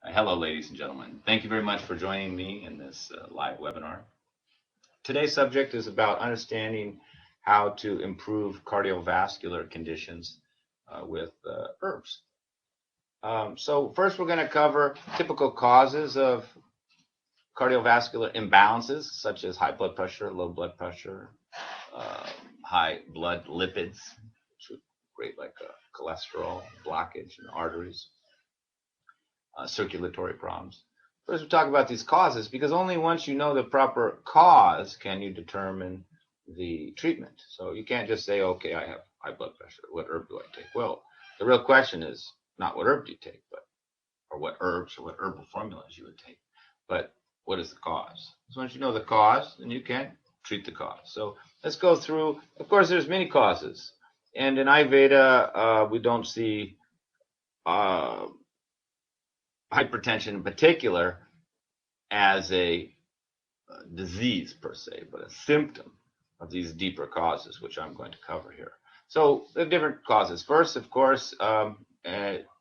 Hello, ladies and gentlemen. Thank you very much for joining me in this live webinar. Today's subject is about understanding how to improve cardiovascular conditions with herbs. So first we're going to cover typical causes of cardiovascular imbalances, such as high blood pressure, low blood pressure, high blood lipids, which would create like a cholesterol blockage in the arteries. Circulatory problems. First, we talk about these causes because only once you know the proper cause can you determine the treatment. So you can't just say, okay, I have high blood pressure. What herb do I take? Well, the real question is not what herb do you take, or what herbs or what herbal formulas you would take, but what is the cause? So once you know the cause, then you can treat the cause. So let's go through. Of course, there's many causes, and in Ayurveda, we don't see hypertension in particular as a disease per se, but a symptom of these deeper causes, which I'm going to cover here. So the different causes. First, of course,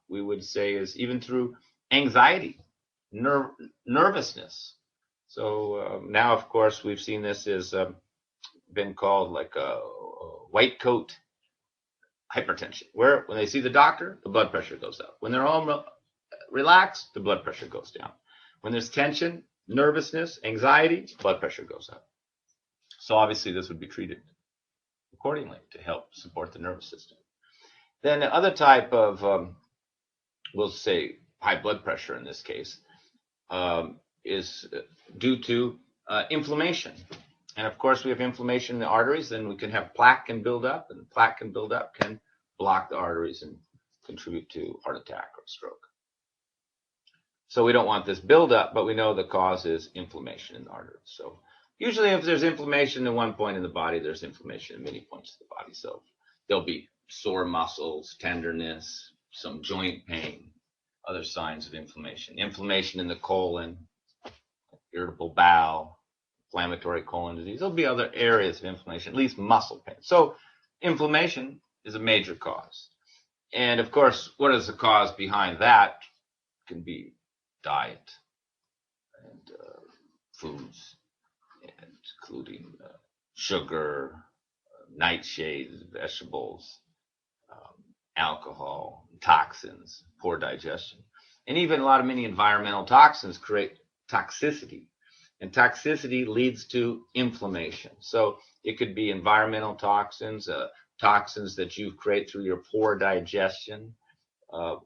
we would say is even through anxiety, nervousness. So now, of course, we've seen this has been called like a white coat hypertension, where when they see the doctor, the blood pressure goes up. When they're all relaxed, the blood pressure goes down. When there's tension, nervousness, anxiety, blood pressure goes up. So obviously this would be treated accordingly to help support the nervous system. Then the other type of, we'll say high blood pressure in this case, is due to inflammation. And of course we have inflammation in the arteries, then we can have plaque can build up, and plaque can build up, can block the arteries and contribute to heart attack or stroke. So we don't want this buildup, but we know the cause is inflammation in the arteries. So usually if there's inflammation in one point in the body, there's inflammation in many points of the body. So there'll be sore muscles, tenderness, some joint pain, other signs of inflammation. Inflammation in the colon, irritable bowel, inflammatory colon disease. There'll be other areas of inflammation, at least muscle pain. So inflammation is a major cause. And of course, what is the cause behind that? Can be diet and foods, and including sugar, nightshades, vegetables, alcohol, toxins, poor digestion, and even many environmental toxins create toxicity, and toxicity leads to inflammation. So it could be environmental toxins, toxins that you create through your poor digestion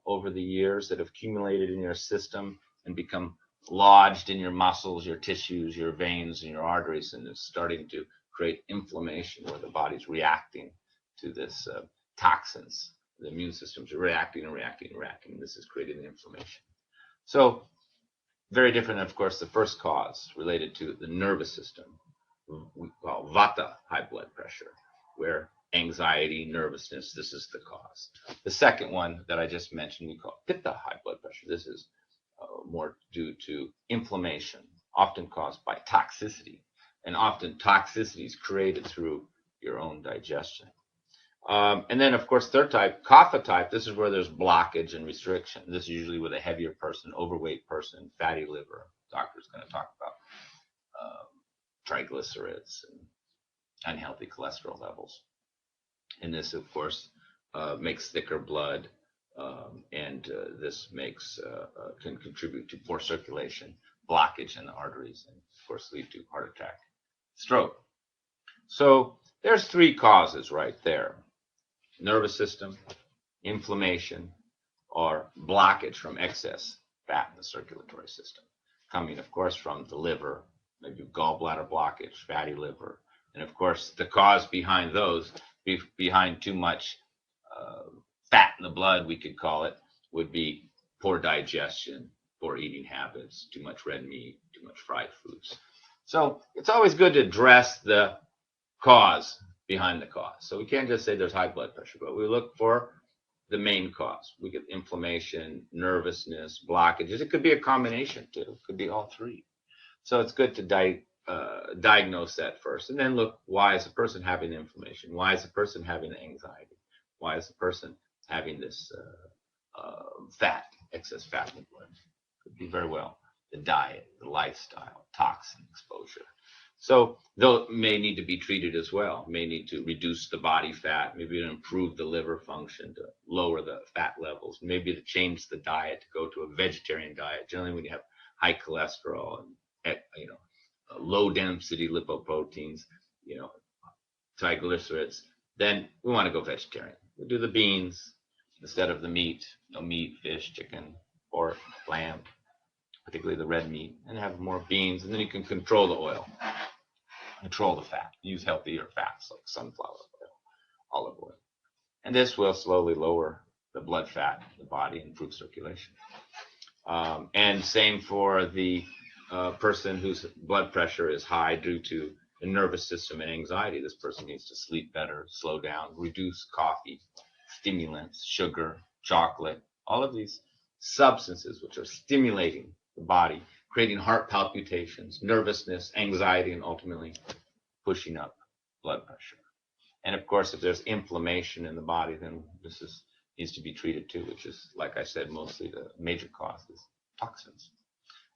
over the years that have accumulated in your system and become lodged in your muscles, your tissues, your veins, and your arteries, and it's starting to create inflammation where the body's reacting to this toxins. The immune system's reacting and reacting and reacting, and this is creating inflammation. So very different, of course, the first cause related to the nervous system, we call vata, high blood pressure, where anxiety, nervousness, this is the cause. The second one that I just mentioned, we call pitta, high blood pressure. This is more due to inflammation, often caused by toxicity, and often toxicity is created through your own digestion. And then, of course, third type, kapha type, this is where there's blockage and restriction. This is usually with a heavier person, overweight person, fatty liver. Doctor's going to talk about triglycerides and unhealthy cholesterol levels. And this, of course, makes thicker blood, and this can contribute to poor circulation, blockage in the arteries, and of course lead to heart attack, stroke. So there's three causes right there: nervous system, inflammation, or blockage from excess fat in the circulatory system, coming, of course, from the liver, maybe gallbladder blockage, fatty liver, and of course the cause behind those, behind too much fat in the blood, we could call it, would be poor digestion, poor eating habits, too much red meat, too much fried foods. So it's always good to address the cause behind the cause. So we can't just say there's high blood pressure, but we look for the main cause. We get inflammation, nervousness, blockages. It could be a combination too. It could be all three. So it's good to diagnose that first, and then look, why is the person having inflammation? Why is the person having anxiety? Why is the person having this excess fat in the blood? Could do very well. The diet, the lifestyle, toxin exposure. So those may need to be treated as well. May need to reduce the body fat, maybe to improve the liver function, to lower the fat levels, maybe to change the diet, to go to a vegetarian diet. Generally, when you have high cholesterol and low density lipoproteins, triglycerides, then we want to go vegetarian. We do the beans instead of the meat. No meat, fish, chicken, pork, lamb, particularly the red meat, and have more beans. And then you can control the oil, control the fat. Use healthier fats like sunflower oil, olive oil. And this will slowly lower the blood fat in the body, improve circulation. And same for the person whose blood pressure is high due to the nervous system and anxiety. This person needs to sleep better, slow down, reduce coffee, stimulants, sugar, chocolate, all of these substances which are stimulating the body, creating heart palpitations, nervousness, anxiety, and ultimately pushing up blood pressure. And of course, if there's inflammation in the body, then this needs to be treated too, which is, like I said, mostly the major cause is toxins.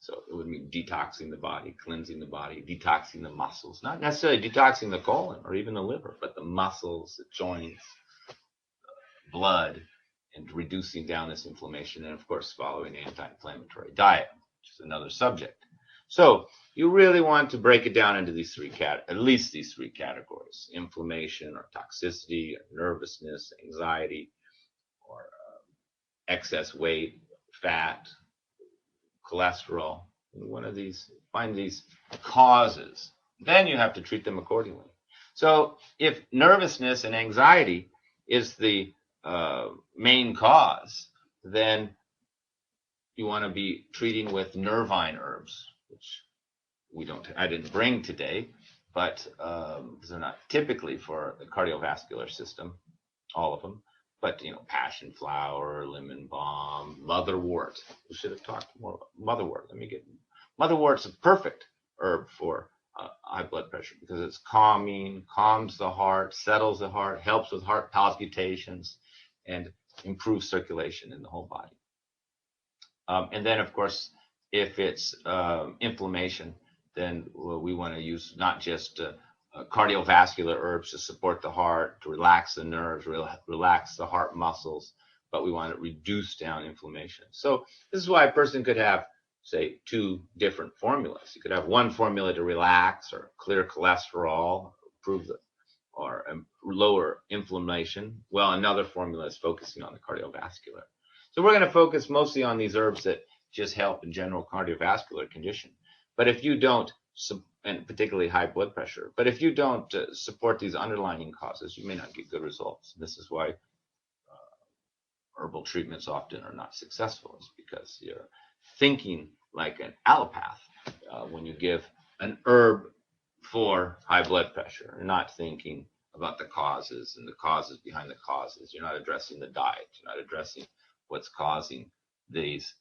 So it would mean detoxing the body, cleansing the body, detoxing the muscles, not necessarily detoxing the colon or even the liver, but the muscles, the joints, blood, and reducing down this inflammation, and of course following an anti-inflammatory diet, which is another subject. So you really want to break it down into these at least these three categories: inflammation or toxicity, or nervousness, anxiety, or excess weight, fat, cholesterol. One of these, find these causes, then you have to treat them accordingly. So if nervousness and anxiety is the main cause, then you want to be treating with nervine herbs, which I didn't bring today, but they're not typically for the cardiovascular system, all of them. But passion flower, lemon balm, motherwort. We should have talked more about motherwort. Motherwort's a perfect herb for high blood pressure because it's calming, calms the heart, settles the heart, helps with heart palpitations, and improves circulation in the whole body. And then, of course, if it's inflammation, then we want to use not just cardiovascular herbs to support the heart, to relax the nerves, relax the heart muscles, but we want to reduce down inflammation. So this is why a person could have, say, two different formulas. You could have one formula to relax or clear cholesterol, or lower inflammation, while another formula is focusing on the cardiovascular. So we're going to focus mostly on these herbs that just help in general cardiovascular condition. But if you don't, and particularly high blood pressure, but if you don't support these underlying causes, you may not get good results. This is why herbal treatments often are not successful, is because you're thinking like an allopath when you give an herb for high blood pressure. You're not thinking about the causes and the causes behind the causes. You're not addressing the diet. You're not addressing what's causing these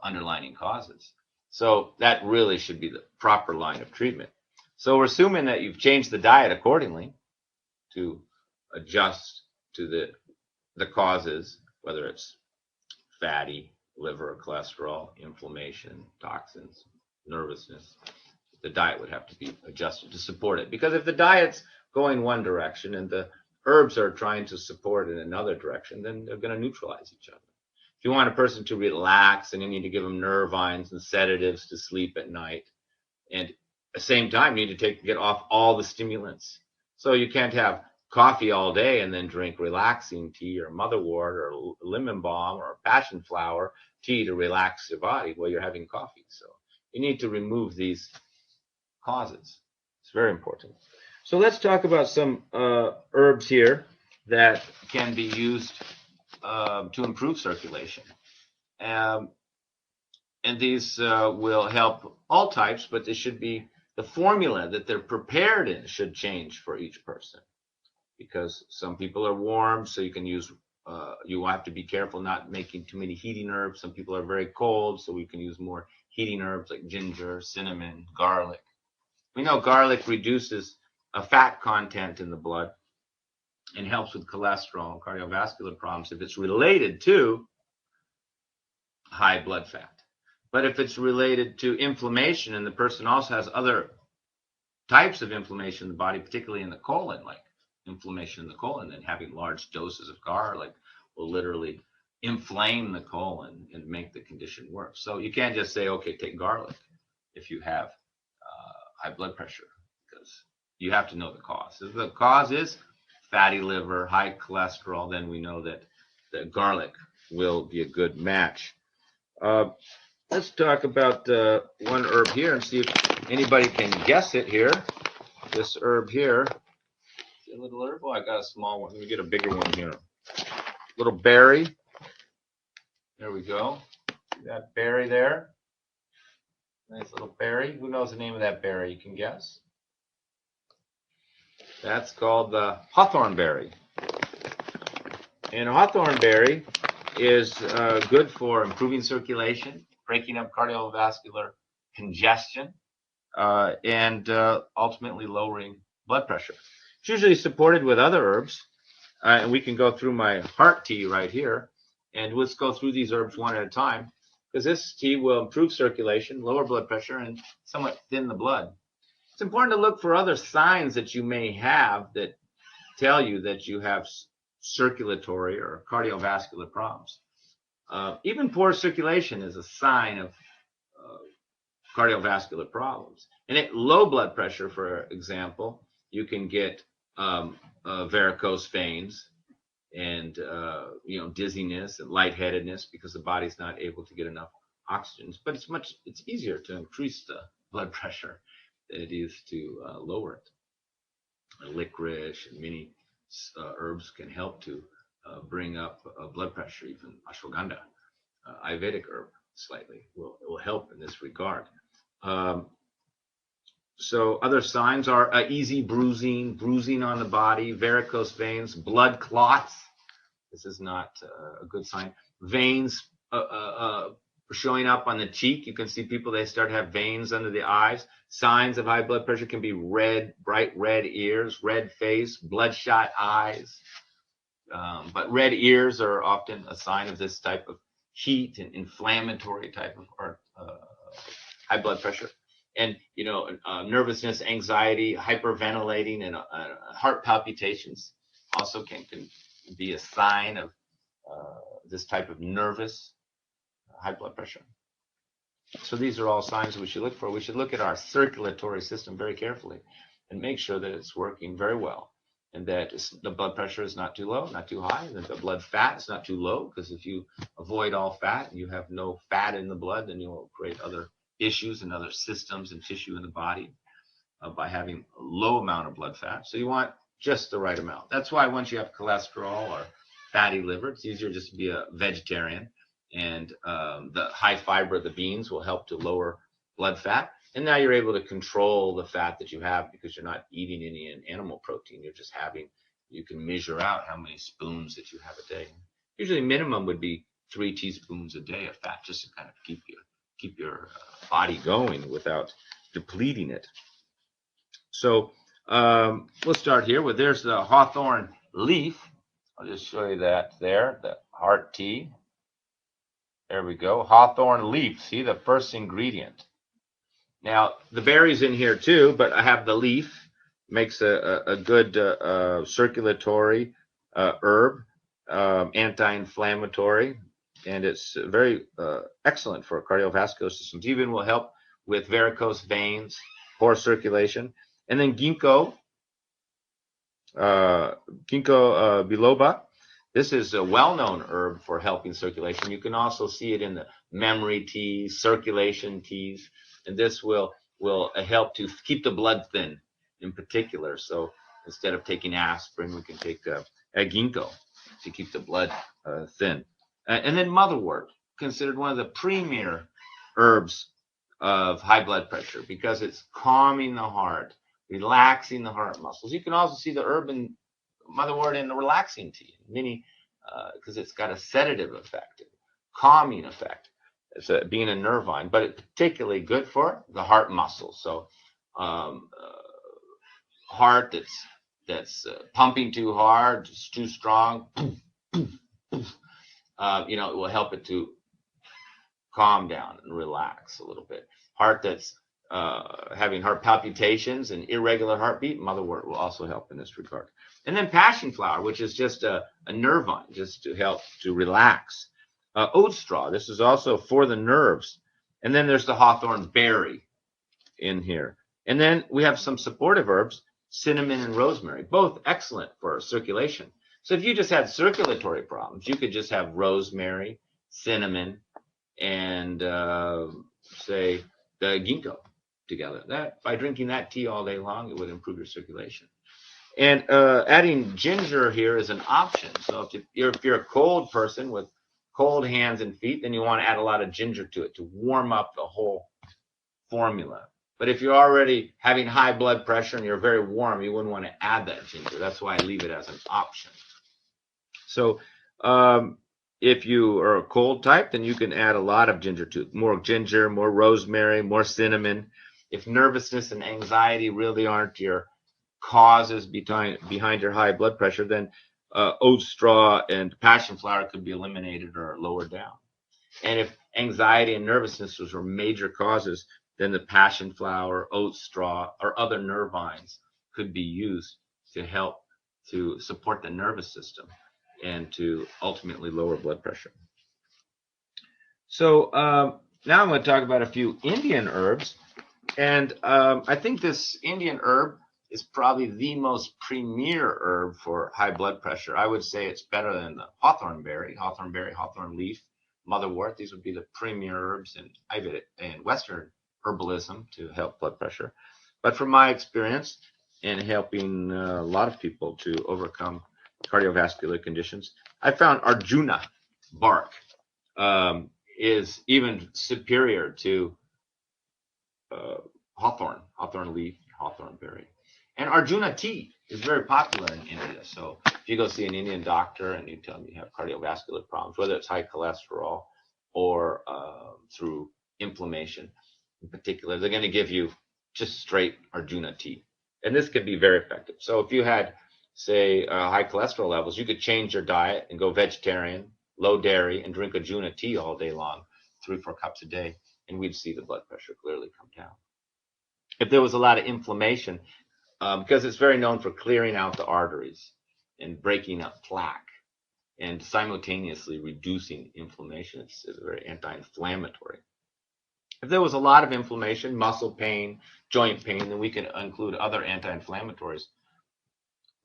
underlying causes. So that really should be the proper line of treatment. So we're assuming that you've changed the diet accordingly to adjust to the causes, whether it's fatty, liver, cholesterol, inflammation, toxins, nervousness. The diet would have to be adjusted to support it. Because if the diet's going one direction and the herbs are trying to support in another direction, then they're going to neutralize each other. If you want a person to relax, and you need to give them nervines and sedatives to sleep at night. And at the same time, you need to get off all the stimulants. So you can't have coffee all day and then drink relaxing tea or motherwort or lemon balm or passion flower tea to relax your body while you're having coffee. So you need to remove these causes. It's very important. So let's talk about some herbs here that can be used to improve circulation. And these will help all types, but they should be, the formula that they're prepared in should change for each person. Because some people are warm, so you can use, you have to be careful not making too many heating herbs. Some people are very cold, so we can use more heating herbs like ginger, cinnamon, garlic. We know garlic reduces a fat content in the blood and helps with cholesterol and cardiovascular problems if it's related to high blood fat. But if it's related to inflammation and the person also has other types of inflammation in the body, particularly in the colon, like inflammation in the colon, then having large doses of garlic will literally inflame the colon and make the condition worse. So you can't just say, okay, take garlic if you have high blood pressure, because you have to know the cause. If the cause is fatty liver, high cholesterol, then we know that the garlic will be a good match. Let's talk about one herb here and see if anybody can guess it here. This herb here. A little herb. Oh, I got a small one. Let me get a bigger one here. Little berry. There we go. See that berry there? Nice little berry. Who knows the name of that berry? You can guess. That's called the hawthorn berry. And hawthorn berry is good for improving circulation, breaking up cardiovascular congestion, and ultimately lowering blood pressure. It's usually supported with other herbs, and we can go through my heart tea right here, and let's go through these herbs one at a time, because this tea will improve circulation, lower blood pressure, and somewhat thin the blood. It's important to look for other signs that you may have that tell you that you have circulatory or cardiovascular problems. Even poor circulation is a sign of cardiovascular problems. And at low blood pressure, for example, you can get varicose veins and dizziness and lightheadedness because the body's not able to get enough oxygen. But it's easier to increase the blood pressure than it is to lower it. Licorice and many herbs can help to bring up blood pressure. Even ashwagandha, Ayurvedic herb, slightly will help in this regard. So other signs are easy bruising on the body, varicose veins, blood clots. This is not a good sign. Veins showing up on the cheek. You can see people, they start to have veins under the eyes. Signs of high blood pressure can be red, bright red ears, red face, bloodshot eyes. But red ears are often a sign of this type of heat and inflammatory type of high blood pressure. And, nervousness, anxiety, hyperventilating, and heart palpitations also can be a sign of this type of nervous high blood pressure. So these are all signs we should look for. We should look at our circulatory system very carefully and make sure that it's working very well, and that the blood pressure is not too low, not too high, and that the blood fat is not too low, because if you avoid all fat and you have no fat in the blood, then you'll create other issues and other systems and tissue in the body by having a low amount of blood fat. So you want just the right amount. That's why once you have cholesterol or fatty liver, it's easier just to be a vegetarian, and the high fiber of the beans will help to lower blood fat. And now you're able to control the fat that you have because you're not eating any animal protein. You're just you can measure out how many spoons that you have a day. Usually minimum would be 3 teaspoons a day of fat, just to kind of keep your body going without depleting it. So we'll start here with, there's the hawthorn leaf. I'll just show you that there, the heart tea. There we go, hawthorn leaf. See, the first ingredient. Now, the berry's in here too, but I have the leaf. Makes a good circulatory herb, anti-inflammatory, and it's very excellent for cardiovascular systems. Even will help with varicose veins, poor circulation. And then ginkgo biloba. This is a well-known herb for helping circulation. You can also see it in the memory teas, circulation teas, and this will help to keep the blood thin in particular. So instead of taking aspirin, we can take a ginkgo to keep the blood thin. And then motherwort, considered one of the premier herbs of high blood pressure because it's calming the heart, relaxing the heart muscles. You can also see the herb in motherwort in the relaxing tea, because it's got a sedative effect, calming effect. It's being a nervine, but it's particularly good for the heart muscles. So heart that's pumping too hard, it's too strong, it will help it to calm down and relax a little bit. Heart that's having heart palpitations and irregular heartbeat, motherwort will also help in this regard. And then passion flower, which is just a nerve vine, just to help to relax. Oat straw, this is also for the nerves. And then there's the hawthorn berry in here. And then we have some supportive herbs, cinnamon and rosemary, both excellent for circulation. So if you just had circulatory problems, you could just have rosemary, cinnamon, and say the ginkgo together. That by drinking that tea all day long, it would improve your circulation. And adding ginger here is an option. So if you're a cold person with cold hands and feet, then you want to add a lot of ginger to it to warm up the whole formula. But if you're already having high blood pressure and you're very warm, you wouldn't want to add that ginger. That's why I leave it as an option. So if you are a cold type, then you can add a lot of ginger to it. More ginger, more rosemary, more cinnamon. If nervousness and anxiety really aren't your causes behind your high blood pressure, then oat straw and passion flower could be eliminated or lowered down. And if anxiety and nervousness were major causes, then the passion flower, oat straw, or other nerve vines could be used to help to support the nervous system and to ultimately lower blood pressure. So now I'm going to talk about a few Indian herbs. And I think this Indian herb is probably the most premier herb for high blood pressure. I would say it's better than the hawthorn berry, hawthorn leaf, motherwort. These would be the premier herbs in Ayurvedic and Western herbalism to help blood pressure. But from my experience in helping a lot of people to overcome cardiovascular conditions, I found arjuna bark is even superior to hawthorn leaf, hawthorn berry. And arjuna tea is very popular in India. So if you go see an Indian doctor and you tell them you have cardiovascular problems, whether it's high cholesterol or through inflammation in particular, they're going to give you just straight arjuna tea. And this could be very effective. So if you had, say, high cholesterol levels, you could change your diet and go vegetarian, low dairy, and drink arjuna tea all day long, 3-4 cups a day, and we'd see the blood pressure clearly come down. If there was a lot of inflammation, because it's very known for clearing out the arteries and breaking up plaque and simultaneously reducing inflammation, it's very anti-inflammatory. If there was a lot of inflammation, muscle pain, joint pain, then we can include other anti-inflammatories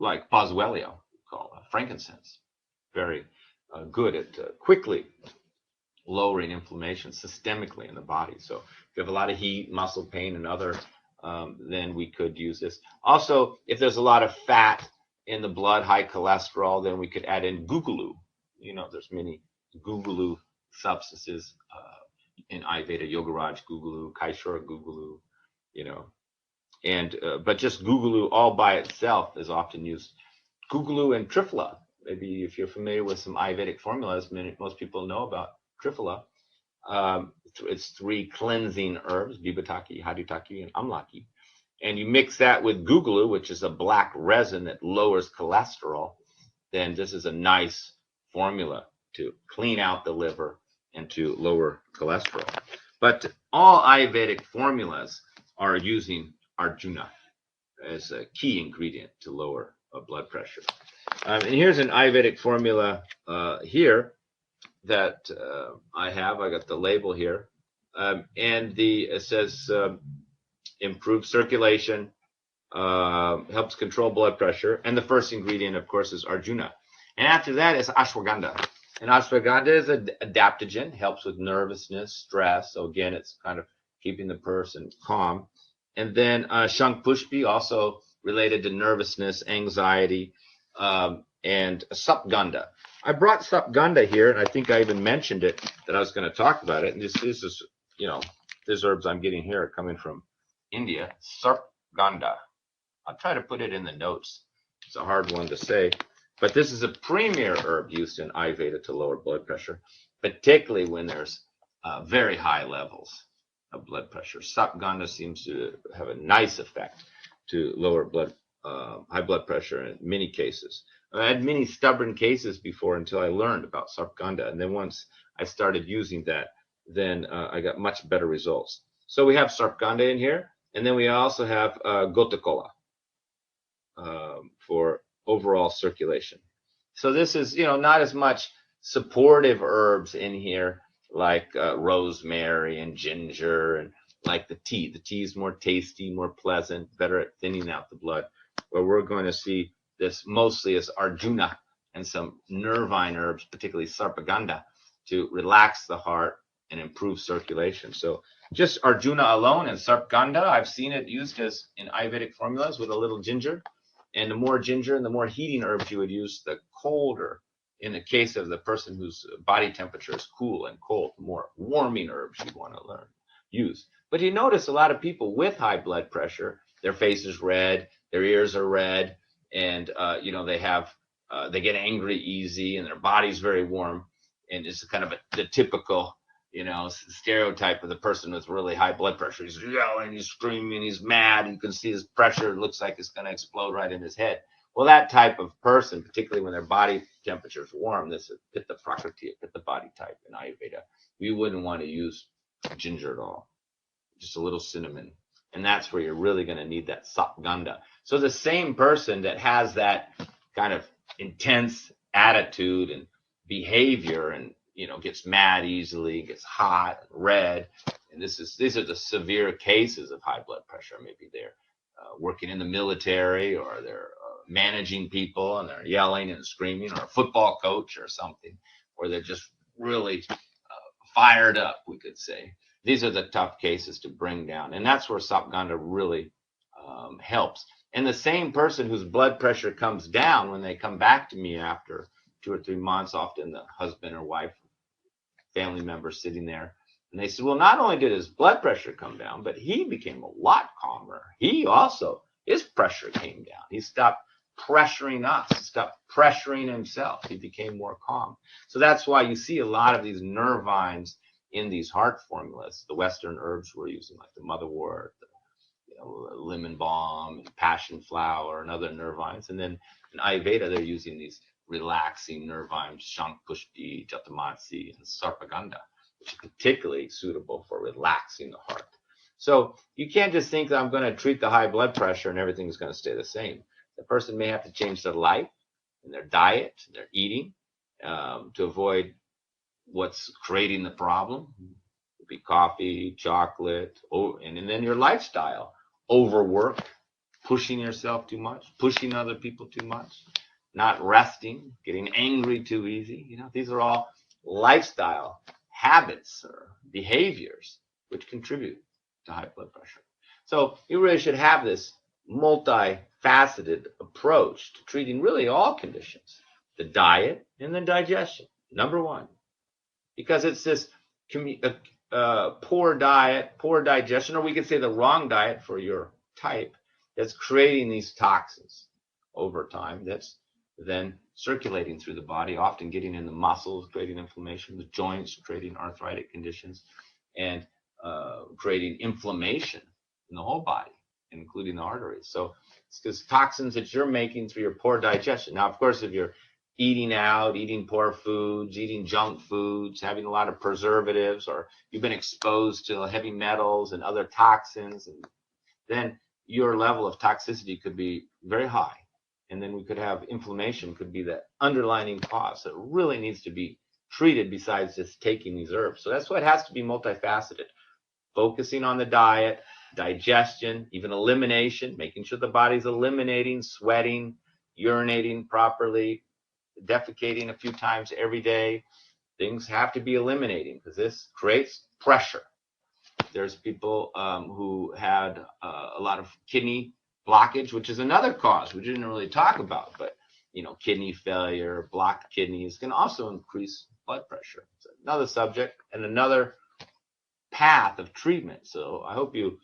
like boswellia, called frankincense, very good at quickly lowering inflammation systemically in the body. So if you have a lot of heat, muscle pain, and other, then we could use this. Also, if there's a lot of fat in the blood, high cholesterol, then we could add in gugulu. You know, there's many gugulu substances in Ayurveda, Yogaraj gugulu, Kaishora gugulu, you know. And but just gugulu all by itself is often used. Gugulu and triphala. Maybe if you're familiar with some Ayurvedic formulas, most people know about triphala. It's 3 cleansing herbs, Vibataki, Haditaki, and Amlaki. And you mix that with gugulu, which is a black resin that lowers cholesterol, then this is a nice formula to clean out the liver and to lower cholesterol. But all Ayurvedic formulas are using arjuna as a key ingredient to lower blood pressure. And here's an Ayurvedic formula here that I have. I got the label here. And it says improves circulation, helps control blood pressure. And the first ingredient, of course, is arjuna. And after that is ashwagandha. And ashwagandha is an adaptogen, helps with nervousness, stress. So again, it's kind of keeping the person calm. And then shankpushpi, also related to nervousness, anxiety, and sarpagandha. I brought sarpagandha here, and I think I even mentioned it that I was going to talk about it. And this is, you know, these herbs I'm getting here are coming from India. Sarpagandha. I'll try to put it in the notes. It's a hard one to say. But this is a premier herb used in Ayurveda to lower blood pressure, particularly when there's very high levels of blood pressure. Sarpagandha seems to have a nice effect to lower high blood pressure in many cases. I had many stubborn cases before until I learned about sarpagandha. And then once I started using that, then I got much better results. So we have sarpagandha in here, and then we also have gotakola for overall circulation. So this is, not as much supportive herbs in here like rosemary and ginger and like the tea. The tea is more tasty, more pleasant, better at thinning out the blood. Where we're going to see this mostly as arjuna and some nervine herbs, particularly sarpagandha, to relax the heart and improve circulation. So just arjuna alone and sarpagandha, I've seen it used as in Ayurvedic formulas with a little ginger. And the more ginger and the more heating herbs you would use, the colder. In the case of the person whose body temperature is cool and cold, the more warming herbs you want to use. But you notice a lot of people with high blood pressure, their face is red, their ears are red, and they get angry easy, and their body's very warm, and it's kind of the typical stereotype of the person with really high blood pressure. He's yelling, he's screaming, he's mad. You can see his pressure looks like it's going to explode right in his head. Well, that type of person, particularly when their body temperature is warm, this is Pitta Prakriti, Pitta body type in Ayurveda. We wouldn't want to use ginger at all, just a little cinnamon. And that's where you're really going to need that sapgandha. So the same person that has that kind of intense attitude and behavior and gets mad easily, gets hot, red, and these are the severe cases of high blood pressure. Maybe they're working in the military, or they're managing people and they're yelling and screaming, or a football coach or something, or they're just really fired up, we could say. These are the tough cases to bring down, and that's where sapgandha really helps. And the same person whose blood pressure comes down, when they come back to me after 2 or 3 months, often the husband or wife, family member sitting there, and they said, well, not only did his blood pressure come down, but he became a lot calmer. His pressure came down. He stopped pressuring us, stopped pressuring himself. He became more calm. So that's why you see a lot of these nervines in these heart formulas. The Western herbs we're using, like the motherwort, lemon balm, and passion flower, and other nervines. And then in Ayurveda, they're using these relaxing nervines, shankpushti, jatamatsi, and sarpagandha, which are particularly suitable for relaxing the heart. So you can't just think that I'm going to treat the high blood pressure and everything's going to stay the same. The person may have to change their life and their diet, and their eating, to avoid what's creating the problem. It could be coffee, chocolate, and then your lifestyle. Overwork, pushing yourself too much, pushing other people too much, not resting, getting angry too easy. These are all lifestyle habits or behaviors which contribute to high blood pressure. So you really should have this multifaceted approach to treating really all conditions, the diet and the digestion, number one, because it's this poor diet, poor digestion, or we could say the wrong diet for your type, that's creating these toxins over time, that's then circulating through the body, often getting in the muscles, creating inflammation, the joints, creating arthritic conditions, and creating inflammation in the whole body, including the arteries. So it's because toxins that you're making through your poor digestion. Now, of course, if you're eating out, eating poor foods, eating junk foods, having a lot of preservatives, or you've been exposed to heavy metals and other toxins, and then your level of toxicity could be very high. And then we could have inflammation, could be the underlying cause that really needs to be treated besides just taking these herbs. So that's why it has to be multifaceted. Focusing on the diet, digestion, even elimination, making sure the body's eliminating, sweating, urinating properly, defecating a few times every day. Things have to be eliminating because this creates pressure. There's people who had a lot of kidney blockage, which is another cause we didn't really talk about, but kidney failure, blocked kidneys can also increase blood pressure. It's another subject and another path of treatment. So I hope you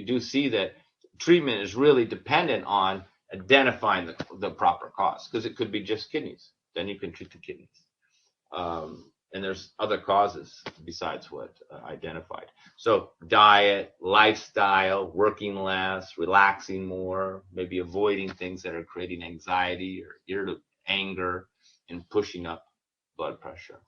do see that treatment is really dependent on identifying the proper cause, because it could be just kidneys. Then you can treat the kidneys. And there's other causes besides what identified. So diet, lifestyle, working less, relaxing more, maybe avoiding things that are creating anxiety or irritable anger and pushing up blood pressure.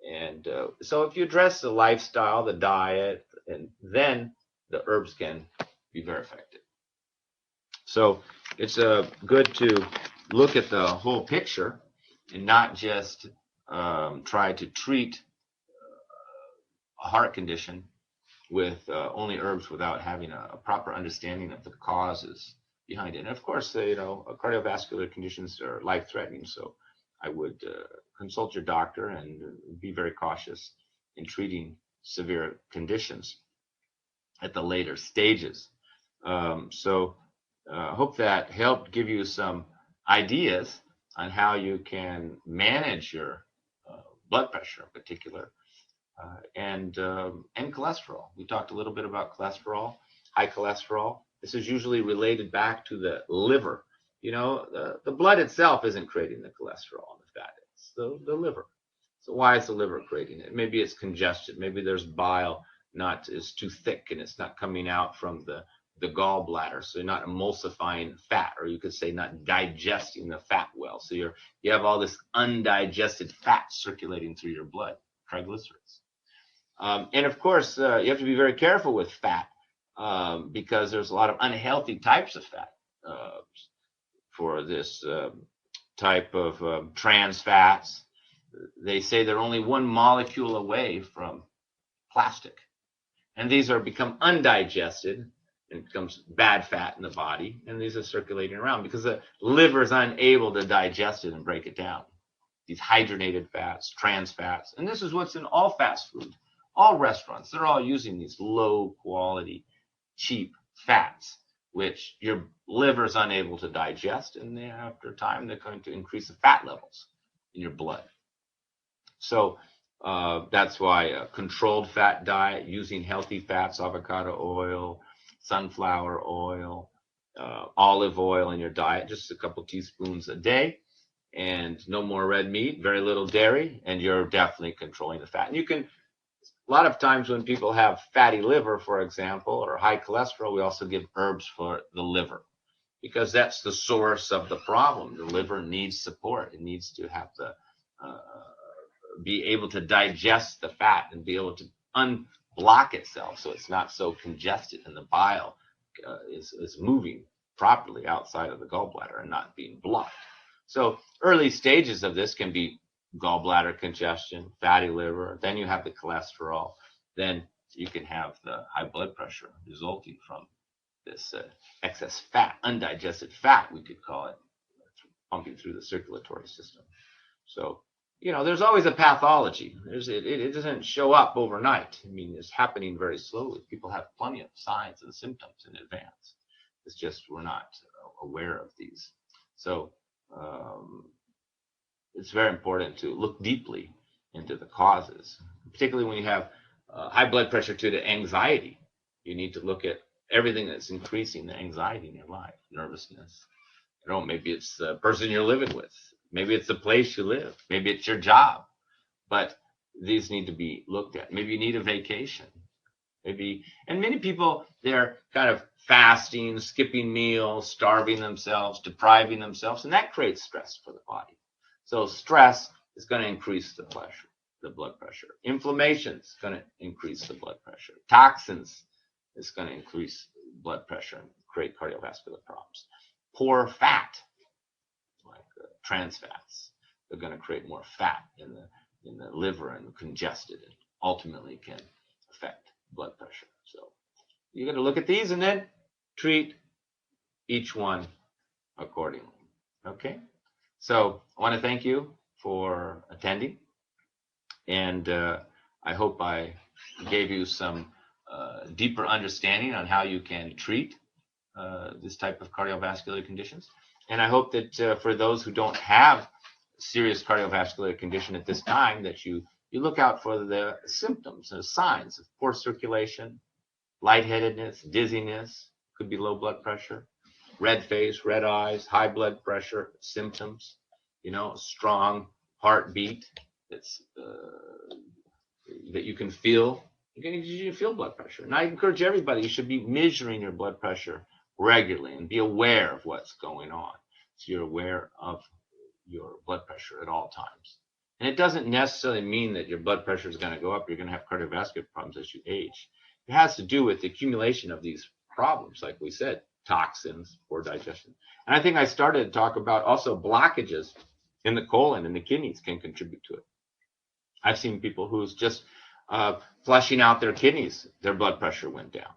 And so if you address the lifestyle, the diet, and then the herbs can be very effective. So it's good to look at the whole picture and not just try to treat a heart condition with only herbs without having a proper understanding of the causes behind it. And of course, cardiovascular conditions are life-threatening, so I would consult your doctor and be very cautious in treating severe conditions at the later stages. I hope that helped give you some ideas on how you can manage your blood pressure in particular, and cholesterol. We talked a little bit about cholesterol, high cholesterol. This is usually related back to the liver. You know, the blood itself isn't creating the cholesterol and the fat. It's the liver. So why is the liver creating it? Maybe it's congested. Maybe there's bile is too thick and it's not coming out from the gallbladder, so you're not emulsifying fat, or you could say not digesting the fat well. So you have all this undigested fat circulating through your blood, triglycerides. And of course, you have to be very careful with fat because there's a lot of unhealthy types of fat for this type of trans fats. They say they're only one molecule away from plastic. And these are become undigested and becomes bad fat in the body. And these are circulating around because the liver is unable to digest it and break it down. These hydrogenated fats, trans fats. And this is what's in all fast food. All restaurants, they're all using these low quality, cheap fats, which your liver is unable to digest. And then after time, they're going to increase the fat levels in your blood. So that's why a controlled fat diet, using healthy fats, avocado oil, sunflower oil, olive oil in your diet, just a couple teaspoons a day, and no more red meat, very little dairy, and you're definitely controlling the fat. And you can, a lot of times when people have fatty liver, for example, or high cholesterol, we also give herbs for the liver because that's the source of the problem. The liver needs support. It needs to have the be able to digest the fat and be able to unblock itself so it's not so congested and the bile is moving properly outside of the gallbladder and not being blocked. So early stages of this can be gallbladder congestion, fatty liver, then you have the cholesterol, then you can have the high blood pressure resulting from this excess fat, undigested fat, we could call it, pumping through the circulatory system. So you know, there's always a pathology. It doesn't show up overnight. I mean, it's happening very slowly. People have plenty of signs and symptoms in advance. It's just we're not aware of these. So it's very important to look deeply into the causes, particularly when you have high blood pressure due to anxiety. You need to look at everything that's increasing the anxiety in your life, nervousness. You know, maybe it's the person you're living with. Maybe it's the place you live. Maybe it's your job. But these need to be looked at. Maybe you need a vacation. Maybe, and many people, they're kind of fasting, skipping meals, starving themselves, depriving themselves, and that creates stress for the body. So stress is going to increase the blood pressure. Inflammation is going to increase the blood pressure. Toxins is going to increase blood pressure and create cardiovascular problems. Poor fat, like trans fats, they're going to create more fat in the liver and congested, and ultimately can affect blood pressure. So you got to look at these and then treat each one accordingly. Okay. So I want to thank you for attending, and I hope I gave you some deeper understanding on how you can treat this type of cardiovascular conditions. And I hope that for those who don't have serious cardiovascular condition at this time, that you look out for the symptoms and signs of poor circulation, lightheadedness, dizziness, could be low blood pressure, red face, red eyes, high blood pressure symptoms, you know, strong heartbeat that's that you can feel. You feel blood pressure. And I encourage everybody, you should be measuring your blood pressure regularly and be aware of what's going on. So you're aware of your blood pressure at all times. And it doesn't necessarily mean that your blood pressure is going to go up. You're going to have cardiovascular problems as you age. It has to do with the accumulation of these problems, like we said, toxins, poor digestion. And I think I started to talk about also blockages in the colon and the kidneys can contribute to it. I've seen people who's just flushing out their kidneys, their blood pressure went down.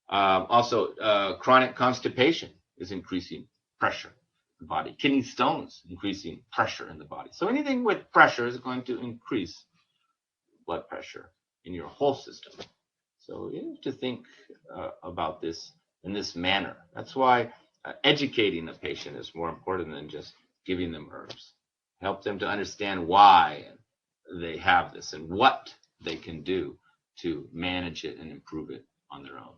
Also, chronic constipation is increasing pressure in the body. Kidney stones increasing pressure in the body. So anything with pressure is going to increase blood pressure in your whole system. So you have to think about this in this manner. That's why educating the patient is more important than just giving them herbs. Help them to understand why they have this and what they can do to manage it and improve it on their own.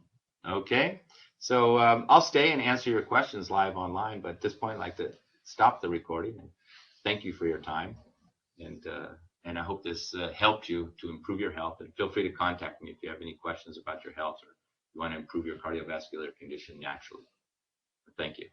Okay, so I'll stay and answer your questions live online, but at this point, I'd like to stop the recording and thank you for your time. And I hope this helped you to improve your health. And feel free to contact me if you have any questions about your health or you want to improve your cardiovascular condition naturally. Thank you.